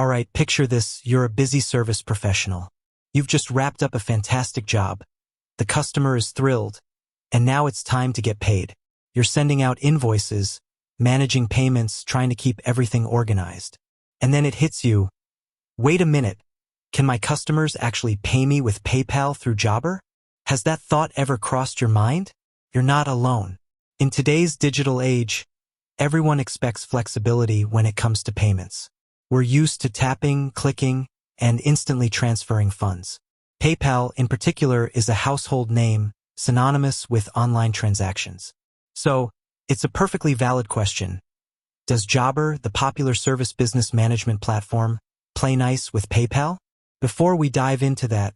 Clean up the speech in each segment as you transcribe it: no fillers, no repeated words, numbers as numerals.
Alright, picture this, you're a busy service professional. You've just wrapped up a fantastic job. The customer is thrilled, and now it's time to get paid. You're sending out invoices, managing payments, trying to keep everything organized. And then it hits you. Wait a minute, can my customers actually pay me with PayPal through Jobber? Has that thought ever crossed your mind? You're not alone. In today's digital age, everyone expects flexibility when it comes to payments. We're used to tapping, clicking, and instantly transferring funds. PayPal, in particular, is a household name synonymous with online transactions. So, it's a perfectly valid question. Does Jobber, the popular service business management platform, play nice with PayPal? Before we dive into that,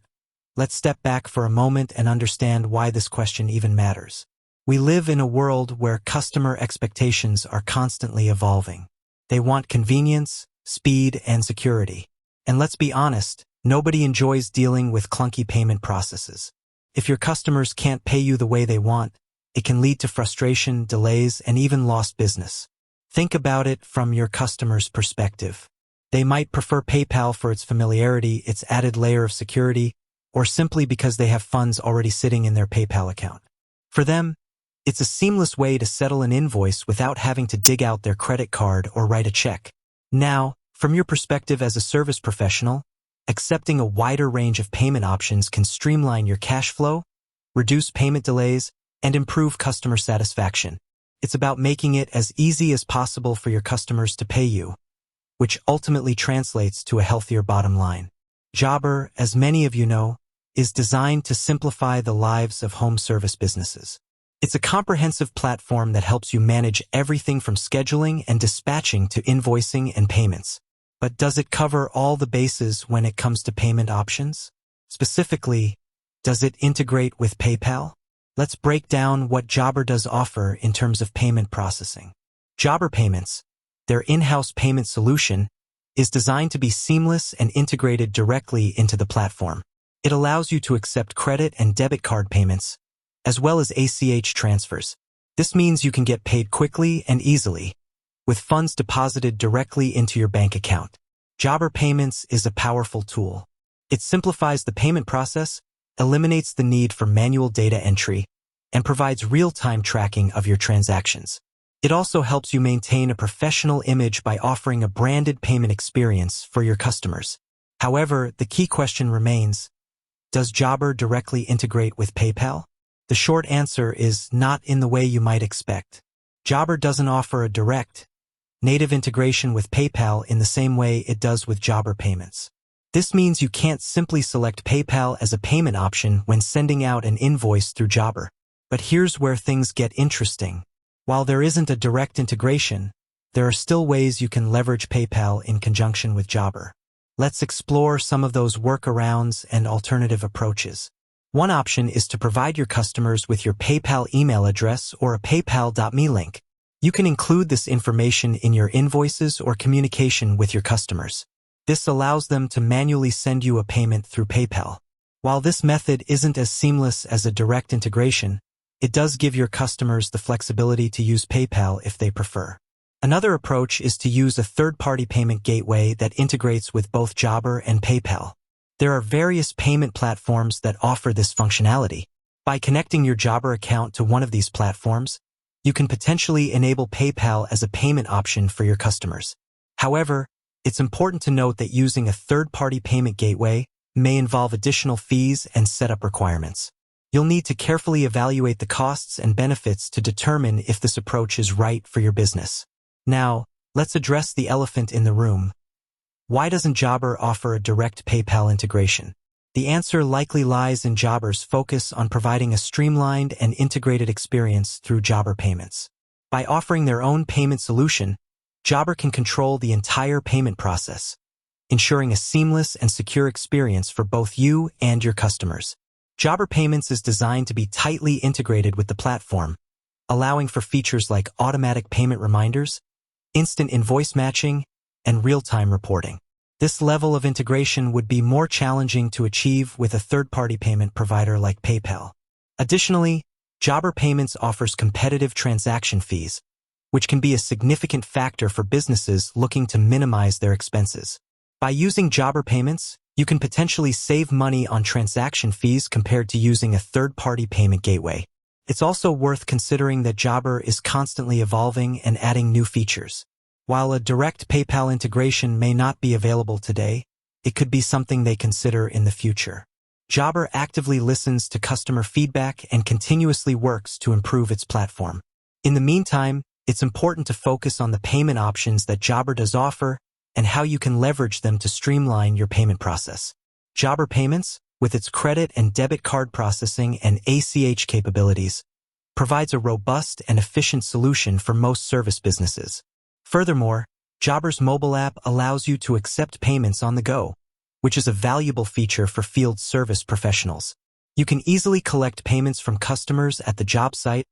let's step back for a moment and understand why this question even matters. We live in a world where customer expectations are constantly evolving. They want convenience, speed, and security. And let's be honest, nobody enjoys dealing with clunky payment processes. If your customers can't pay you the way they want, it can lead to frustration, delays, and even lost business. Think about it from your customer's perspective. They might prefer PayPal for its familiarity, its added layer of security, or simply because they have funds already sitting in their PayPal account. For them, it's a seamless way to settle an invoice without having to dig out their credit card or write a check. Now, from your perspective as a service professional, accepting a wider range of payment options can streamline your cash flow, reduce payment delays, and improve customer satisfaction. It's about making it as easy as possible for your customers to pay you, which ultimately translates to a healthier bottom line. Jobber, as many of you know, is designed to simplify the lives of home service businesses. It's a comprehensive platform that helps you manage everything from scheduling and dispatching to invoicing and payments. But does it cover all the bases when it comes to payment options? Specifically, does it integrate with PayPal? Let's break down what Jobber does offer in terms of payment processing. Jobber Payments, their in-house payment solution, is designed to be seamless and integrated directly into the platform. It allows you to accept credit and debit card payments, as well as ACH transfers. This means you can get paid quickly and easily, with funds deposited directly into your bank account. Jobber Payments is a powerful tool. It simplifies the payment process, eliminates the need for manual data entry, and provides real-time tracking of your transactions. It also helps you maintain a professional image by offering a branded payment experience for your customers. However, the key question remains, does Jobber directly integrate with PayPal? The short answer is not in the way you might expect. Jobber doesn't offer a direct, native integration with PayPal in the same way it does with Jobber Payments. This means you can't simply select PayPal as a payment option when sending out an invoice through Jobber. But here's where things get interesting. While there isn't a direct integration, there are still ways you can leverage PayPal in conjunction with Jobber. Let's explore some of those workarounds and alternative approaches. One option is to provide your customers with your PayPal email address or a paypal.me link. You can include this information in your invoices or communication with your customers. This allows them to manually send you a payment through PayPal. While this method isn't as seamless as a direct integration, it does give your customers the flexibility to use PayPal if they prefer. Another approach is to use a third-party payment gateway that integrates with both Jobber and PayPal. There are various payment platforms that offer this functionality. By connecting your Jobber account to one of these platforms, you can potentially enable PayPal as a payment option for your customers. However, it's important to note that using a third-party payment gateway may involve additional fees and setup requirements. You'll need to carefully evaluate the costs and benefits to determine if this approach is right for your business. Now, let's address the elephant in the room. Why doesn't Jobber offer a direct PayPal integration? The answer likely lies in Jobber's focus on providing a streamlined and integrated experience through Jobber Payments. By offering their own payment solution, Jobber can control the entire payment process, ensuring a seamless and secure experience for both you and your customers. Jobber Payments is designed to be tightly integrated with the platform, allowing for features like automatic payment reminders, instant invoice matching, and real-time reporting. This level of integration would be more challenging to achieve with a third-party payment provider like PayPal. Additionally, Jobber Payments offers competitive transaction fees, which can be a significant factor for businesses looking to minimize their expenses. By using Jobber payments, you can potentially save money on transaction fees compared to using a third-party payment gateway. It's also worth considering that Jobber is constantly evolving and adding new features. While a direct PayPal integration may not be available today, it could be something they consider in the future. Jobber actively listens to customer feedback and continuously works to improve its platform. In the meantime, it's important to focus on the payment options that Jobber does offer and how you can leverage them to streamline your payment process. Jobber Payments, with its credit and debit card processing and ACH capabilities, provides a robust and efficient solution for most service businesses. Furthermore, Jobber's mobile app allows you to accept payments on the go, which is a valuable feature for field service professionals. You can easily collect payments from customers at the job site,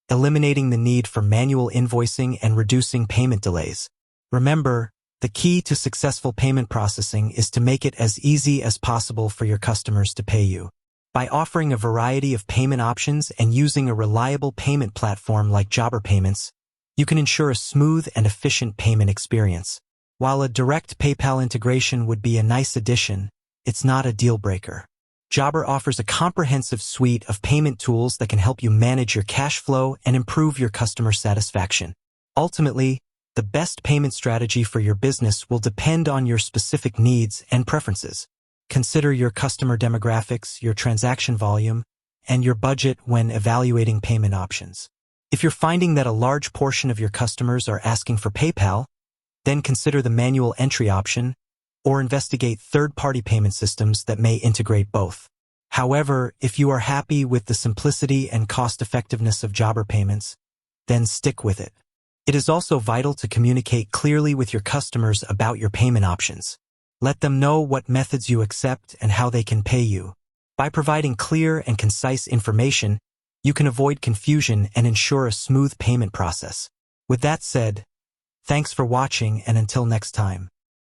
eliminating the need for manual invoicing and reducing payment delays. Remember, the key to successful payment processing is to make it as easy as possible for your customers to pay you. By offering a variety of payment options and using a reliable payment platform like Jobber Payments, you can ensure a smooth and efficient payment experience. While a direct PayPal integration would be a nice addition, it's not a deal-breaker. Jobber offers a comprehensive suite of payment tools that can help you manage your cash flow and improve your customer satisfaction. Ultimately, the best payment strategy for your business will depend on your specific needs and preferences. Consider your customer demographics, your transaction volume, and your budget when evaluating payment options. If you're finding that a large portion of your customers are asking for PayPal, then consider the manual entry option or investigate third-party payment systems that may integrate both. However, if you are happy with the simplicity and cost-effectiveness of Jobber Payments, then stick with it. It is also vital to communicate clearly with your customers about your payment options. Let them know what methods you accept and how they can pay you. By providing clear and concise information, you can avoid confusion and ensure a smooth payment process. With that said, thanks for watching, and until next time.